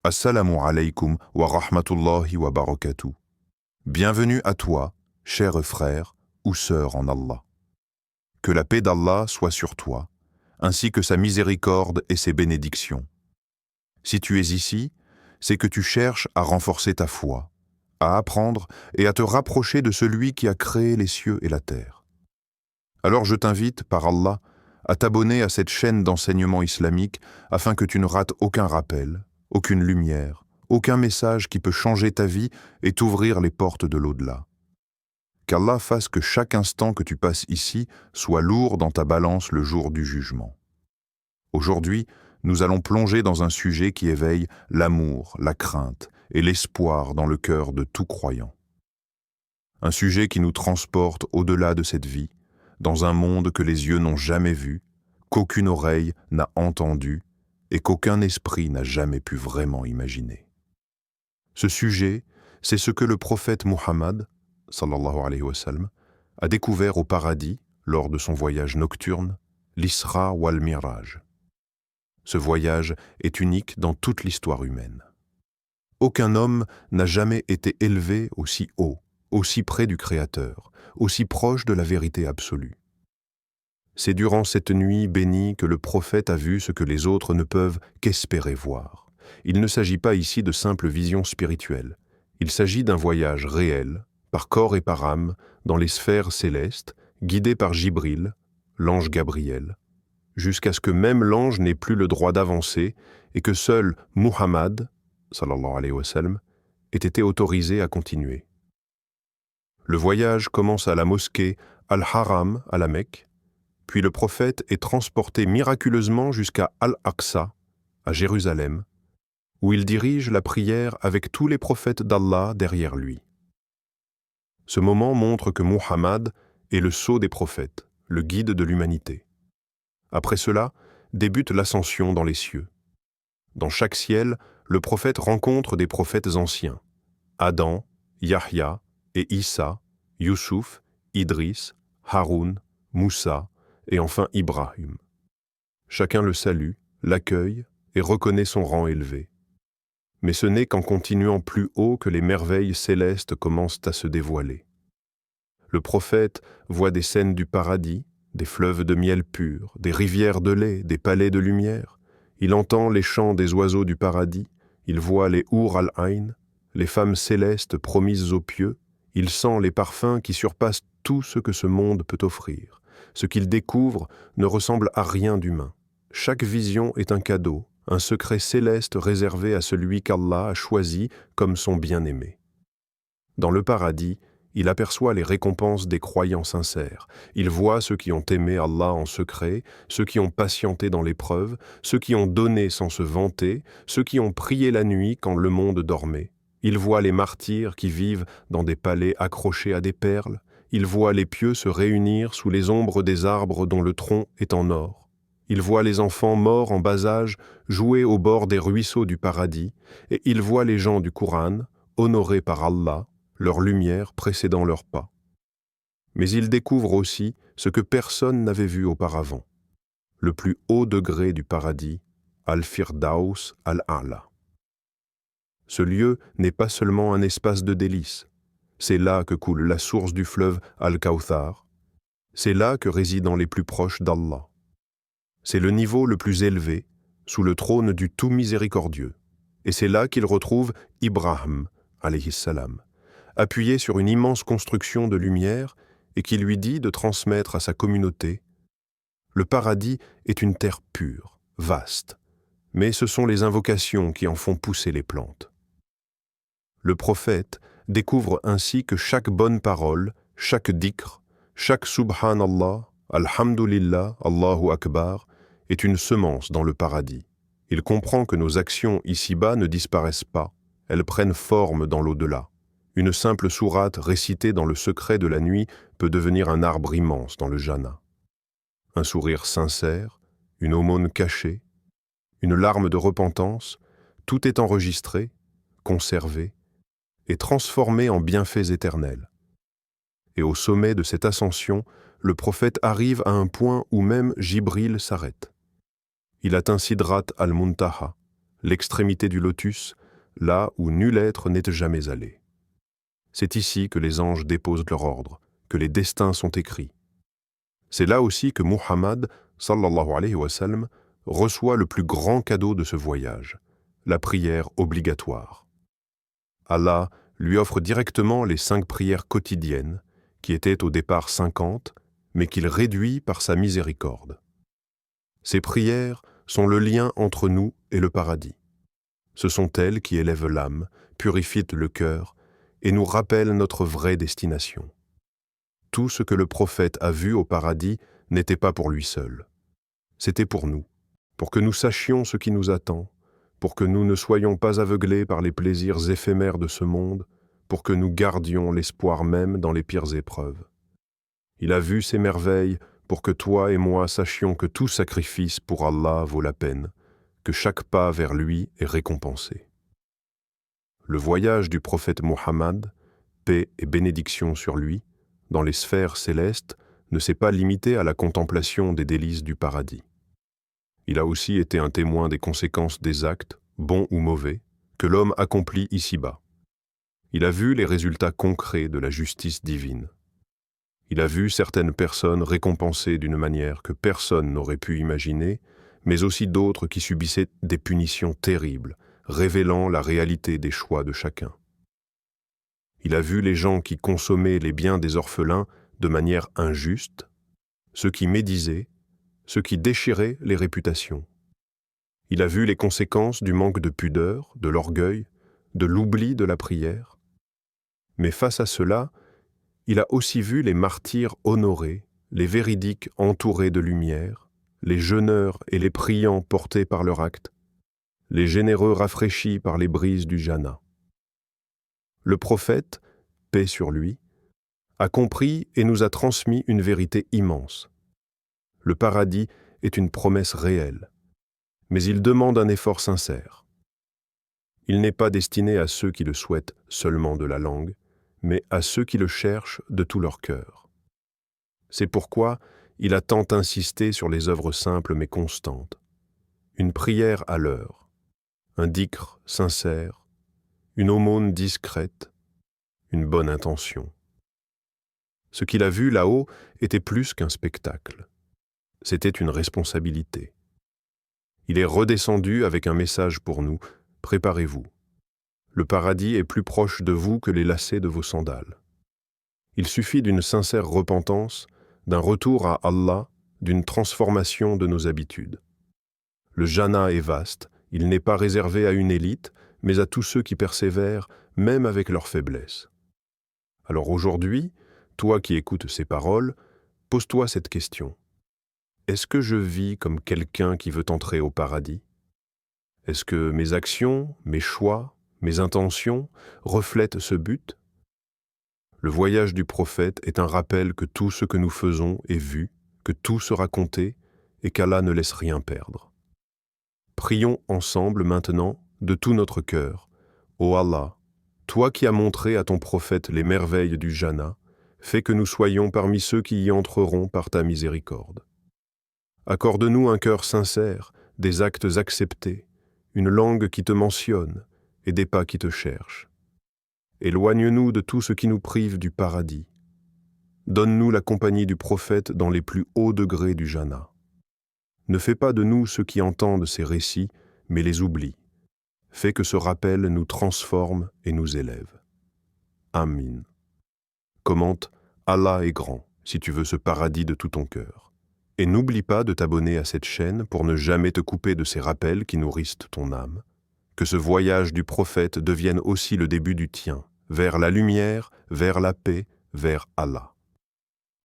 Assalamu alaikum wa rahmatullahi wa barakatuh. Bienvenue à toi, cher frère ou sœur en Allah. Que la paix d'Allah soit sur toi, ainsi que sa miséricorde et ses bénédictions. Si tu es ici, c'est que tu cherches à renforcer ta foi, à apprendre et à te rapprocher de celui qui a créé les cieux et la terre. Alors je t'invite, par Allah, à t'abonner à cette chaîne d'enseignement islamique afin que tu ne rates aucun rappel, aucune lumière, aucun message qui peut changer ta vie et t'ouvrir les portes de l'au-delà. Qu'Allah fasse que chaque instant que tu passes ici soit lourd dans ta balance le jour du jugement. Aujourd'hui, nous allons plonger dans un sujet qui éveille l'amour, la crainte et l'espoir dans le cœur de tout croyant. Un sujet qui nous transporte au-delà de cette vie, dans un monde que les yeux n'ont jamais vu, qu'aucune oreille n'a entendu et qu'aucun esprit n'a jamais pu vraiment imaginer. Ce sujet, c'est ce que le prophète Muhammad, sallallahu alayhi wa sallam, a découvert au paradis lors de son voyage nocturne, l'Isra wal Miraj. Ce voyage est unique dans toute l'histoire humaine. Aucun homme n'a jamais été élevé aussi haut, aussi près du Créateur, aussi proche de la vérité absolue. C'est durant cette nuit bénie que le prophète a vu ce que les autres ne peuvent qu'espérer voir. Il ne s'agit pas ici de simple vision spirituelle. Il s'agit d'un voyage réel, par corps et par âme, dans les sphères célestes, guidé par Jibril, l'ange Gabriel, jusqu'à ce que même l'ange n'ait plus le droit d'avancer et que seul Muhammad, sallallahu alayhi wa sallam, ait été autorisé à continuer. Le voyage commence à la mosquée Al-Haram à la Mecque, puis le prophète est transporté miraculeusement jusqu'à Al-Aqsa, à Jérusalem, où il dirige la prière avec tous les prophètes d'Allah derrière lui. Ce moment montre que Muhammad est le sceau des prophètes, le guide de l'humanité. Après cela, débute l'ascension dans les cieux. Dans chaque ciel, le prophète rencontre des prophètes anciens, Adam, Yahya et Issa, Youssouf, Idris, Haroun, Moussa, et enfin Ibrahim. Chacun le salue, l'accueille et reconnaît son rang élevé. Mais ce n'est qu'en continuant plus haut que les merveilles célestes commencent à se dévoiler. Le prophète voit des scènes du paradis, des fleuves de miel pur, des rivières de lait, des palais de lumière. Il entend les chants des oiseaux du paradis, il voit les Hour al-Ain, les femmes célestes promises aux pieux, il sent les parfums qui surpassent tout ce que ce monde peut offrir. Ce qu'il découvre ne ressemble à rien d'humain. Chaque vision est un cadeau, un secret céleste réservé à celui qu'Allah a choisi comme son bien-aimé. Dans le paradis, il aperçoit les récompenses des croyants sincères. Il voit ceux qui ont aimé Allah en secret, ceux qui ont patienté dans l'épreuve, ceux qui ont donné sans se vanter, ceux qui ont prié la nuit quand le monde dormait. Il voit les martyrs qui vivent dans des palais accrochés à des perles. Il voit les pieux se réunir sous les ombres des arbres dont le tronc est en or. Il voit les enfants morts en bas âge jouer au bord des ruisseaux du paradis, et il voit les gens du Coran, honorés par Allah, leur lumière précédant leurs pas. Mais il découvre aussi ce que personne n'avait vu auparavant, le plus haut degré du paradis, Al-Firdaus Al-A'la. Ce lieu n'est pas seulement un espace de délices. C'est là que coule la source du fleuve Al-Kawthar. C'est là que résident les plus proches d'Allah. C'est le niveau le plus élevé, sous le trône du tout miséricordieux. Et c'est là qu'il retrouve Ibrahim, alayhi salam, appuyé sur une immense construction de lumière et qui lui dit de transmettre à sa communauté: le paradis est une terre pure, vaste, mais ce sont les invocations qui en font pousser les plantes. Le prophète découvre ainsi que chaque bonne parole, chaque dhikr, chaque subhanallah, alhamdulillah, Allahu akbar, est une semence dans le paradis. Il comprend que nos actions ici-bas ne disparaissent pas, elles prennent forme dans l'au-delà. Une simple sourate récitée dans le secret de la nuit peut devenir un arbre immense dans le Jannah. Un sourire sincère, une aumône cachée, une larme de repentance, tout est enregistré, conservé, et transformé en bienfaits éternels. Et au sommet de cette ascension, le prophète arrive à un point où même Jibril s'arrête. Il atteint Sidrat al-Muntaha, l'extrémité du lotus, là où nul être n'est jamais allé. C'est ici que les anges déposent leur ordre, que les destins sont écrits. C'est là aussi que Muhammad, sallallahu alayhi wa sallam, reçoit le plus grand cadeau de ce voyage, la prière obligatoire. Allah lui offre directement les 5 prières quotidiennes, qui étaient au départ 50, mais qu'il réduit par sa miséricorde. Ces prières sont le lien entre nous et le paradis. Ce sont elles qui élèvent l'âme, purifient le cœur et nous rappellent notre vraie destination. Tout ce que le prophète a vu au paradis n'était pas pour lui seul. C'était pour nous, pour que nous sachions ce qui nous attend, pour que nous ne soyons pas aveuglés par les plaisirs éphémères de ce monde, pour que nous gardions l'espoir même dans les pires épreuves. Il a vu ces merveilles pour que toi et moi sachions que tout sacrifice pour Allah vaut la peine, que chaque pas vers lui est récompensé. Le voyage du prophète Muhammad, paix et bénédiction sur lui, dans les sphères célestes, ne s'est pas limité à la contemplation des délices du paradis. Il a aussi été un témoin des conséquences des actes, bons ou mauvais, que l'homme accomplit ici-bas. Il a vu les résultats concrets de la justice divine. Il a vu certaines personnes récompensées d'une manière que personne n'aurait pu imaginer, mais aussi d'autres qui subissaient des punitions terribles, révélant la réalité des choix de chacun. Il a vu les gens qui consommaient les biens des orphelins de manière injuste, ceux qui médisaient, ceux qui déchiraient les réputations. Il a vu les conséquences du manque de pudeur, de l'orgueil, de l'oubli de la prière. Mais face à cela, il a aussi vu les martyrs honorés, les véridiques entourés de lumière, les jeûneurs et les priants portés par leur acte, les généreux rafraîchis par les brises du Jannah. Le prophète, paix sur lui, a compris et nous a transmis une vérité immense. Le paradis est une promesse réelle, mais il demande un effort sincère. Il n'est pas destiné à ceux qui le souhaitent seulement de la langue, mais à ceux qui le cherchent de tout leur cœur. C'est pourquoi il a tant insisté sur les œuvres simples mais constantes. Une prière à l'heure, un dhikr sincère, une aumône discrète, une bonne intention. Ce qu'il a vu là-haut était plus qu'un spectacle. C'était une responsabilité. Il est redescendu avec un message pour nous, préparez-vous. Le paradis est plus proche de vous que les lacets de vos sandales. Il suffit d'une sincère repentance, d'un retour à Allah, d'une transformation de nos habitudes. Le Jannah est vaste, il n'est pas réservé à une élite, mais à tous ceux qui persévèrent, même avec leurs faiblesses. Alors aujourd'hui, toi qui écoutes ces paroles, pose-toi cette question. Est-ce que je vis comme quelqu'un qui veut entrer au paradis? Est-ce que mes actions, mes choix, mes intentions reflètent ce but? Le voyage du prophète est un rappel que tout ce que nous faisons est vu, que tout sera compté et qu'Allah ne laisse rien perdre. Prions ensemble maintenant, de tout notre cœur. Ô Allah, toi qui as montré à ton prophète les merveilles du Jannah, fais que nous soyons parmi ceux qui y entreront par ta miséricorde. Accorde-nous un cœur sincère, des actes acceptés, une langue qui te mentionne et des pas qui te cherchent. Éloigne-nous de tout ce qui nous prive du paradis. Donne-nous la compagnie du prophète dans les plus hauts degrés du Jannah. Ne fais pas de nous ceux qui entendent ces récits, mais les oublient. Fais que ce rappel nous transforme et nous élève. Amin. Commente « Allah est grand » si tu veux ce paradis de tout ton cœur. Et n'oublie pas de t'abonner à cette chaîne pour ne jamais te couper de ces rappels qui nourrissent ton âme. Que ce voyage du prophète devienne aussi le début du tien, vers la lumière, vers la paix, vers Allah.